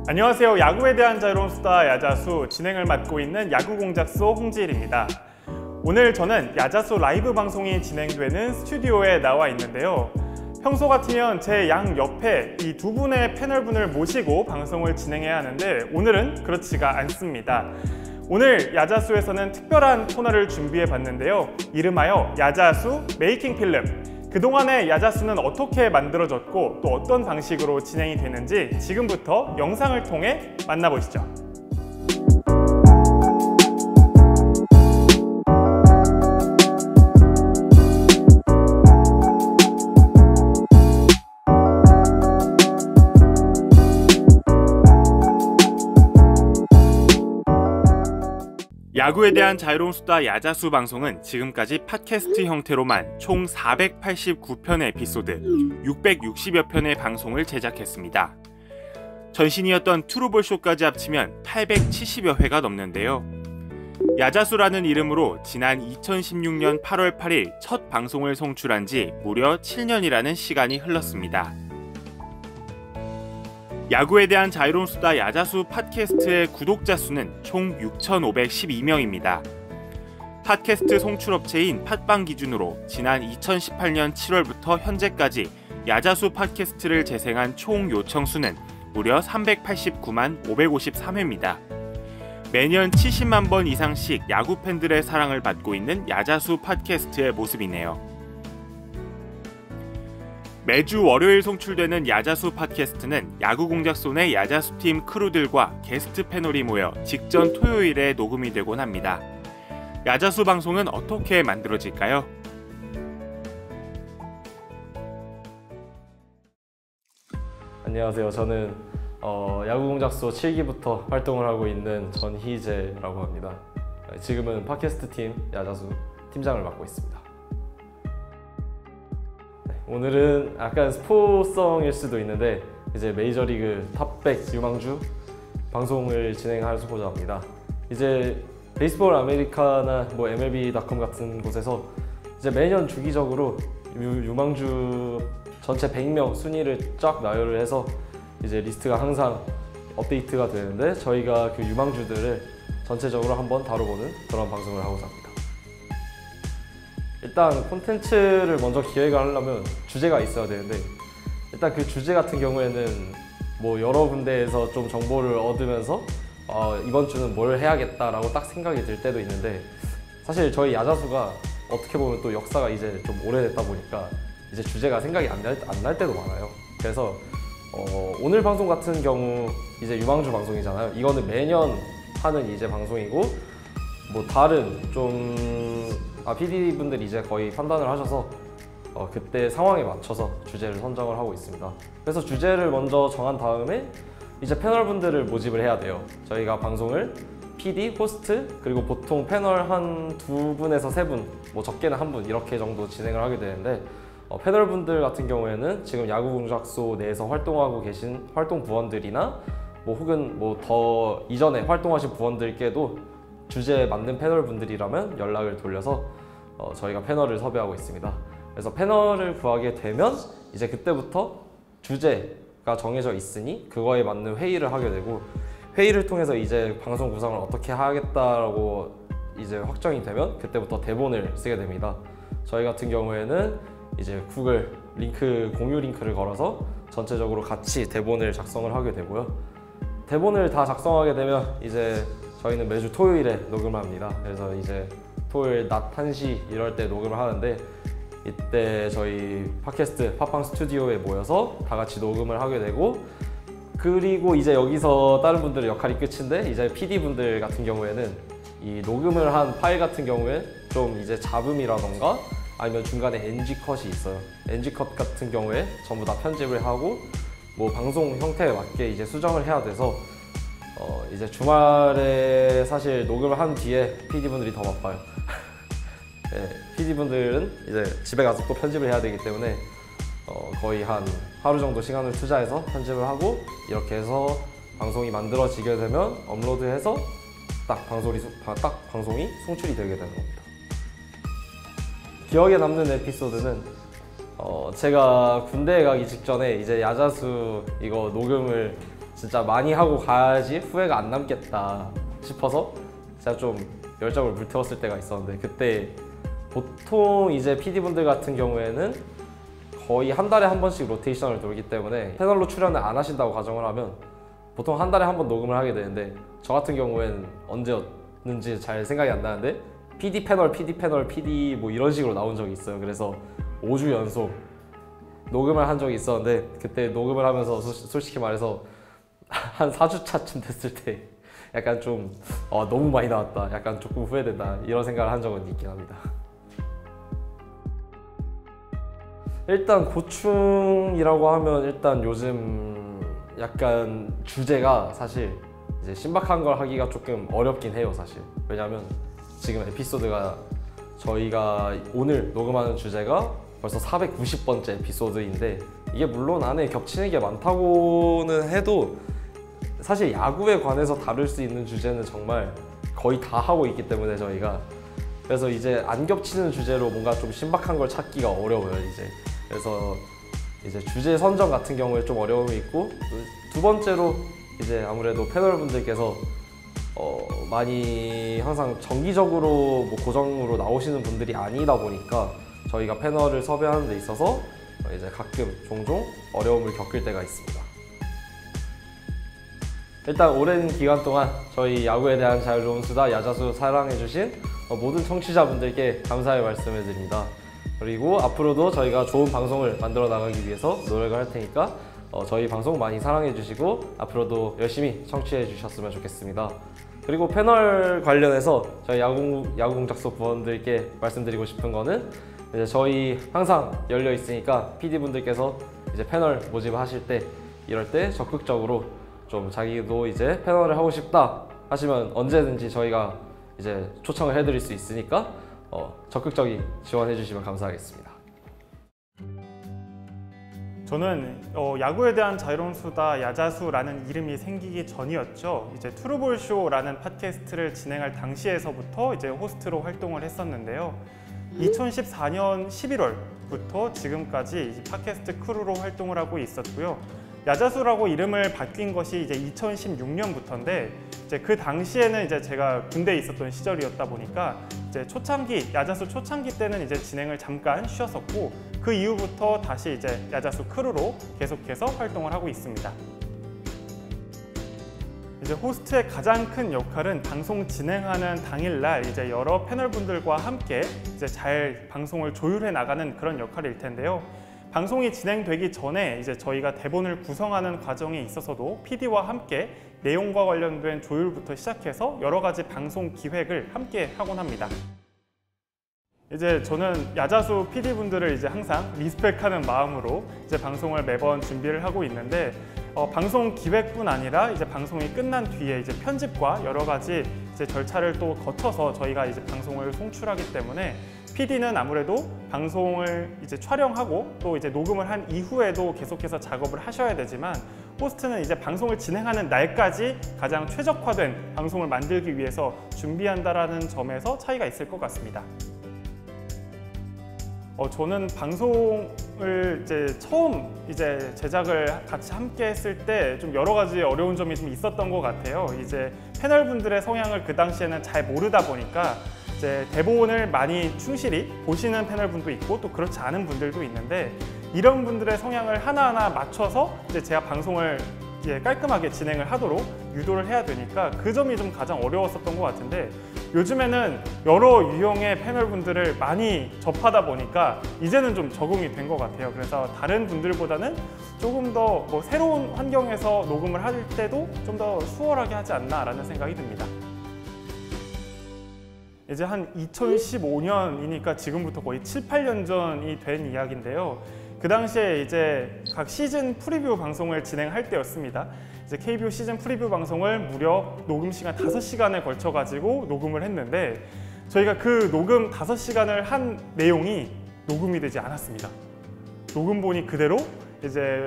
안녕하세요. 야구에 대한 자유로운 수다 야자수 진행을 맡고 있는 야구공작소 홍지일입니다. 오늘 저는 야자수 라이브 방송이 진행되는 스튜디오에 나와 있는데요. 평소 같으면 제 양 옆에 이 두 분의 패널분을 모시고 방송을 진행해야 하는데 오늘은 그렇지가 않습니다. 오늘 야자수에서는 특별한 코너를 준비해 봤는데요. 이름하여 야자수 메이킹 필름. 그동안의 야자수는 어떻게 만들어졌고 또 어떤 방식으로 진행이 되는지 지금부터 영상을 통해 만나보시죠. 야구에 대한 자유로운 수다 야자수 방송은 지금까지 팟캐스트 형태로만 총 489편의 에피소드, 660여 편의 방송을 제작했습니다. 전신이었던 트루볼쇼까지 합치면 870여 회가 넘는데요. 야자수라는 이름으로 지난 2016년 8월 8일 첫 방송을 송출한 지 무려 7년이라는 시간이 흘렀습니다. 야구에 대한 자유로운 수다 야자수 팟캐스트의 구독자 수는 총 6,512명입니다. 팟캐스트 송출업체인 팟빵 기준으로 지난 2018년 7월부터 현재까지 야자수 팟캐스트를 재생한 총 요청 수는 무려 389만 553회입니다. 매년 70만 번 이상씩 야구 팬들의 사랑을 받고 있는 야자수 팟캐스트의 모습이네요. 매주 월요일 송출되는 야자수 팟캐스트는 야구공작소 내 야자수팀 크루들과 게스트 패널이 모여 직전 토요일에 녹음이 되곤 합니다. 야자수 방송은 어떻게 만들어질까요? 안녕하세요. 저는 야구공작소 7기부터 활동을 하고 있는 전희재라고 합니다. 지금은 팟캐스트 팀 야자수 팀장을 맡고 있습니다. 오늘은 약간 스포성일 수도 있는데 이제 메이저리그 탑100 유망주 방송을 진행하고자 합니다. 이제 베이스볼 아메리카나 MLB.com 같은 곳에서 이제 매년 주기적으로 유망주 전체 100명 순위를 쫙 나열을 해서 이제 리스트가 항상 업데이트가 되는데 저희가 그 유망주들을 전체적으로 한번 다뤄보는 그런 방송을 하고자 합니다. 일단 콘텐츠를 먼저 기획을 하려면 주제가 있어야 되는데 일단 그 주제 같은 경우에는 여러 군데에서 좀 정보를 얻으면서 이번 주는 뭘 해야겠다라고 딱 생각이 들 때도 있는데 사실 저희 야자수가 어떻게 보면 또 역사가 이제 좀 오래됐다 보니까 이제 주제가 생각이 안 날 때도 많아요. 그래서 오늘 방송 같은 경우 이제 유망주 방송이잖아요. 이거는 매년 하는 이제 방송이고 다른 PD분들이 이제 거의 판단을 하셔서 그때 상황에 맞춰서 주제를 선정을 하고 있습니다. 그래서 주제를 먼저 정한 다음에 이제 패널분들을 모집을 해야 돼요. 저희가 방송을 PD, 호스트, 그리고 보통 패널 한 2분에서 3분, 적게는 1분 이렇게 정도 진행을 하게 되는데 패널분들 같은 경우에는 지금 야구공작소 내에서 활동하고 계신 활동 부원들이나 혹은 더 이전에 활동하신 부원들께도 주제에 맞는 패널분들이라면 연락을 돌려서 저희가 패널을 섭외하고 있습니다. 그래서 패널을 구하게 되면 이제 그때부터 주제가 정해져 있으니 그거에 맞는 회의를 하게 되고 회의를 통해서 이제 방송 구성을 어떻게 하겠다라고 이제 확정이 되면 그때부터 대본을 쓰게 됩니다. 저희 같은 경우에는 이제 구글 링크 공유 링크를 걸어서 전체적으로 같이 대본을 작성을 하게 되고요. 대본을 다 작성하게 되면 이제 저희는 매주 토요일에 녹음을 합니다. 그래서 이제 토요일 낮 1시 이럴 때 녹음을 하는데 이때 저희 팟캐스트 팟빵 스튜디오에 모여서 다 같이 녹음을 하게 되고 그리고 이제 여기서 다른 분들의 역할이 끝인데 이제 PD분들 같은 경우에는 이 녹음을 한 파일 같은 경우에 좀 이제 잡음이라던가 아니면 중간에 NG 컷이 있어요. NG 컷 같은 경우에 전부 다 편집을 하고 방송 형태에 맞게 이제 수정을 해야 돼서 이제 주말에 사실 녹음을 한 뒤에 PD분들이 더 바빠요. 네, PD분들은 이제 집에 가서 또 편집을 해야 되기 때문에 거의 한 하루 정도 시간을 투자해서 편집을 하고 이렇게 해서 방송이 만들어지게 되면 업로드해서 딱 방송이 송출이 되게 되는 겁니다. 기억에 남는 에피소드는 제가 군대에 가기 직전에 이제 야자수 이거 녹음을 진짜 많이 하고 가야지 후회가 안 남겠다 싶어서 제가 좀 열정을 불태웠을 때가 있었는데, 그때 보통 이제 PD분들 같은 경우에는 거의 한 달에 한 번씩 로테이션을 돌기 때문에 패널로 출연을 안 하신다고 가정을 하면 보통 한 달에 한 번 녹음을 하게 되는데, 저 같은 경우에는 언제였는지 잘 생각이 안 나는데 PD 패널, PD 뭐 이런 식으로 나온 적이 있어요. 그래서 5주 연속 녹음을 한 적이 있었는데, 그때 녹음을 하면서 솔직히 말해서 한 4주차쯤 됐을 때 약간 좀 너무 많이 나왔다, 약간 조금 후회된다, 이런 생각을 한 적은 있긴 합니다. 일단 고충이라고 하면 일단 요즘 약간 주제가 사실 이제 신박한 걸 하기가 조금 어렵긴 해요, 사실. 왜냐면 지금 에피소드가 저희가 오늘 녹음하는 주제가 벌써 490번째 에피소드인데, 이게 물론 안에 겹치는 게 많다고는 해도 사실 야구에 관해서 다룰 수 있는 주제는 정말 거의 다 하고 있기 때문에 저희가, 그래서 이제 안 겹치는 주제로 뭔가 좀 신박한 걸 찾기가 어려워요, 이제. 그래서 이제 주제 선정 같은 경우에 좀 어려움이 있고, 두 번째로 이제 아무래도 패널분들께서 많이 항상 정기적으로 뭐 고정으로 나오시는 분들이 아니다 보니까 저희가 패널을 섭외하는 데 있어서 이제 가끔 종종 어려움을 겪을 때가 있습니다. 일단 오랜 기간 동안 저희 야구에 대한 자유로운 수다 야자수 사랑해주신 모든 청취자분들께 감사의 말씀을 드립니다. 그리고 앞으로도 저희가 좋은 방송을 만들어 나가기 위해서 노력을 할 테니까 저희 방송 많이 사랑해 주시고 앞으로도 열심히 청취해 주셨으면 좋겠습니다. 그리고 패널 관련해서 저희 야구공작소 부원들께 말씀드리고 싶은 거는, 이제 저희 항상 열려 있으니까 PD분들께서 이제 패널 모집하실 때, 이럴 때 적극적으로 좀 자기도 이제 패널을 하고 싶다 하시면 언제든지 저희가 이제 초청을 해드릴 수 있으니까 적극적인 지원해 주시면 감사하겠습니다. 저는 야구에 대한 자유로운 수다 야자수라는 이름이 생기기 전이었죠. 이제 투루볼 쇼라는 팟캐스트를 진행할 당시에서부터 이제 호스트로 활동을 했었는데요. 2014년 11월부터 지금까지 팟캐스트 크루로 활동을 하고 있었고요. 야자수라고 이름을 바뀐 것이 이제 2016년부터인데, 이제 그 당시에는 이제 제가 군대에 있었던 시절이었다 보니까 이제 초창기, 야자수 초창기 때는 이제 진행을 잠깐 쉬었었고, 그 이후부터 다시 이제 야자수 크루로 계속해서 활동을 하고 있습니다. 이제 호스트의 가장 큰 역할은 방송 진행하는 당일날 이제 여러 패널분들과 함께 이제 잘 방송을 조율해 나가는 그런 역할일 텐데요. 방송이 진행되기 전에 이제 저희가 대본을 구성하는 과정에 있어서도 PD와 함께 내용과 관련된 조율부터 시작해서 여러 가지 방송 기획을 함께 하곤 합니다. 이제 저는 야자수 PD분들을 이제 항상 리스펙하는 마음으로 이제 방송을 매번 준비를 하고 있는데, 방송 기획뿐 아니라 이제 방송이 끝난 뒤에 이제 편집과 여러 가지 이제 절차를 또 거쳐서 저희가 이제 방송을 송출하기 때문에, PD는 아무래도 방송을 이제 촬영하고 또 이제 녹음을 한 이후에도 계속해서 작업을 하셔야 되지만, 호스트는 이제 방송을 진행하는 날까지 가장 최적화된 방송을 만들기 위해서 준비한다라는 점에서 차이가 있을 것 같습니다. 저는 방송을 이제 처음 이제 제작을 같이 함께 했을 때 좀 여러 가지 어려운 점이 좀 있었던 것 같아요. 이제 패널분들의 성향을 그 당시에는 잘 모르다 보니까 이제 대본을 많이 충실히 보시는 패널분도 있고 또 그렇지 않은 분들도 있는데, 이런 분들의 성향을 하나하나 맞춰서 이제 제가 방송을 이제 깔끔하게 진행을 하도록 유도를 해야 되니까 그 점이 좀 가장 어려웠었던 것 같은데, 요즘에는 여러 유형의 패널분들을 많이 접하다 보니까 이제는 좀 적응이 된 것 같아요. 그래서 다른 분들보다는 조금 더 새로운 환경에서 녹음을 할 때도 좀 더 수월하게 하지 않나라는 생각이 듭니다. 이제 한 2015년이니까 지금부터 거의 7, 8년 전이 된 이야기인데요. 그 당시에 이제 각 시즌 프리뷰 방송을 진행할 때였습니다. 이제 KBO 시즌 프리뷰 방송을 무려 녹음 시간 5시간에 걸쳐 가지고 녹음을 했는데, 저희가 그 녹음 5시간을 한 내용이 녹음이 되지 않았습니다. 녹음본이 그대로 이제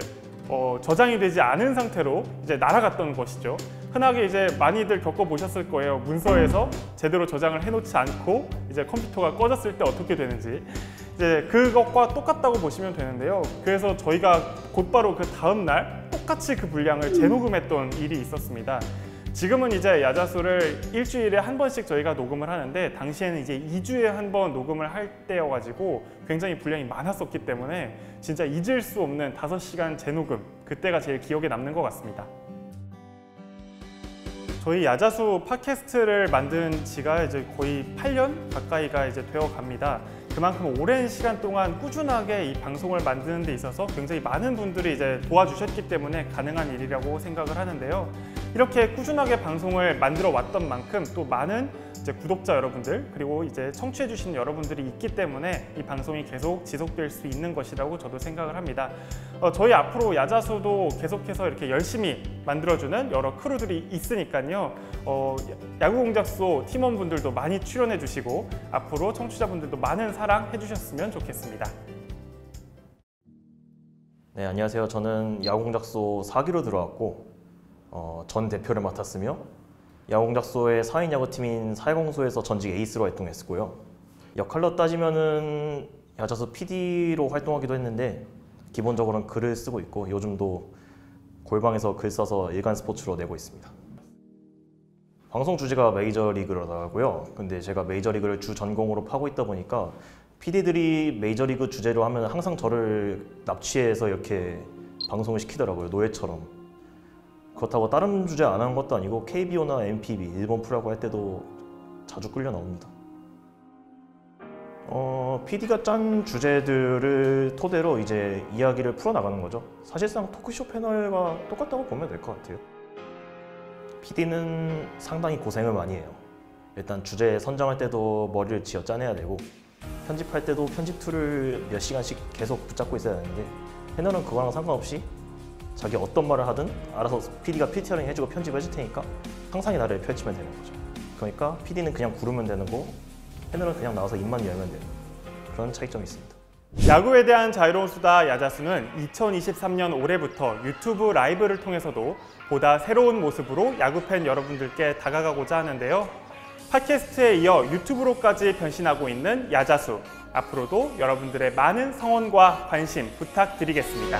저장이 되지 않은 상태로 이제 날아갔던 것이죠. 흔하게 이제 많이들 겪어보셨을 거예요. 문서에서 제대로 저장을 해놓지 않고 이제 컴퓨터가 꺼졌을 때 어떻게 되는지. 이제 그것과 똑같다고 보시면 되는데요. 그래서 저희가 곧바로 그 다음 날 똑같이 그 분량을 재녹음했던 일이 있었습니다. 지금은 이제 야자수를 일주일에 한 번씩 저희가 녹음을 하는데 당시에는 이제 2주에 한 번 녹음을 할 때여가지고 굉장히 분량이 많았었기 때문에 진짜 잊을 수 없는 5시간 재녹음, 그때가 제일 기억에 남는 것 같습니다. 저희 야자수 팟캐스트를 만든 지가 이제 거의 8년 가까이가 이제 되어 갑니다. 그만큼 오랜 시간 동안 꾸준하게 이 방송을 만드는 데 있어서 굉장히 많은 분들이 이제 도와주셨기 때문에 가능한 일이라고 생각을 하는데요. 이렇게 꾸준하게 방송을 만들어 왔던 만큼 또 많은 이제 구독자 여러분들 그리고 이제 청취해 주시는 여러분들이 있기 때문에 이 방송이 계속 지속될 수 있는 것이라고 저도 생각을 합니다. 저희 앞으로 야자수도 계속해서 이렇게 열심히 만들어주는 여러 크루들이 있으니까요. 야구공작소 팀원분들도 많이 출연해 주시고 앞으로 청취자분들도 많은 사랑해 주셨으면 좋겠습니다. 네, 안녕하세요. 저는 야구공작소 4기로 들어왔고 전 대표를 맡았으며 야구공작소의 4인 야구팀인 사회공소에서 전직 에이스로 활동했고요. 역할로 따지면은 야자수 PD로 활동하기도 했는데 기본적으로는 글을 쓰고 있고 요즘도 골방에서 글 써서 일간 스포츠로 내고 있습니다. 방송 주제가 메이저리그라고요. 근데 제가 메이저리그를 주 전공으로 파고 있다 보니까 PD들이 메이저리그 주제로 하면 항상 저를 납치해서 이렇게 방송을 시키더라고요. 노예처럼. 그렇다고 다른 주제 안 하는 것도 아니고 KBO나 MPB, 일본 프로야구 할 때도 자주 끌려 나옵니다. PD가 짠 주제들을 토대로 이제 이야기를 풀어나가는 거죠. 사실상 토크쇼 패널과 똑같다고 보면 될 것 같아요. PD는 상당히 고생을 많이 해요. 일단 주제 선정할 때도 머리를 쥐어 짜내야 되고 편집할 때도 편집 툴을 몇 시간씩 계속 붙잡고 있어야 하는데 패널은 그거랑 상관없이 자기 어떤 말을 하든 알아서 PD가 필터링 해주고 편집을 해줄 테니까 상상의 나래를 펼치면 되는 거죠. 그러니까 PD는 그냥 구르면 되는 거고 패널은 그냥 나와서 입만 열면 되는 그런 차이점이 있습니다. 야구에 대한 자유로운 수다 야자수는 2023년 올해부터 유튜브 라이브를 통해서도 보다 새로운 모습으로 야구팬 여러분들께 다가가고자 하는데요. 팟캐스트에 이어 유튜브로까지 변신하고 있는 야자수, 앞으로도 여러분들의 많은 성원과 관심 부탁드리겠습니다.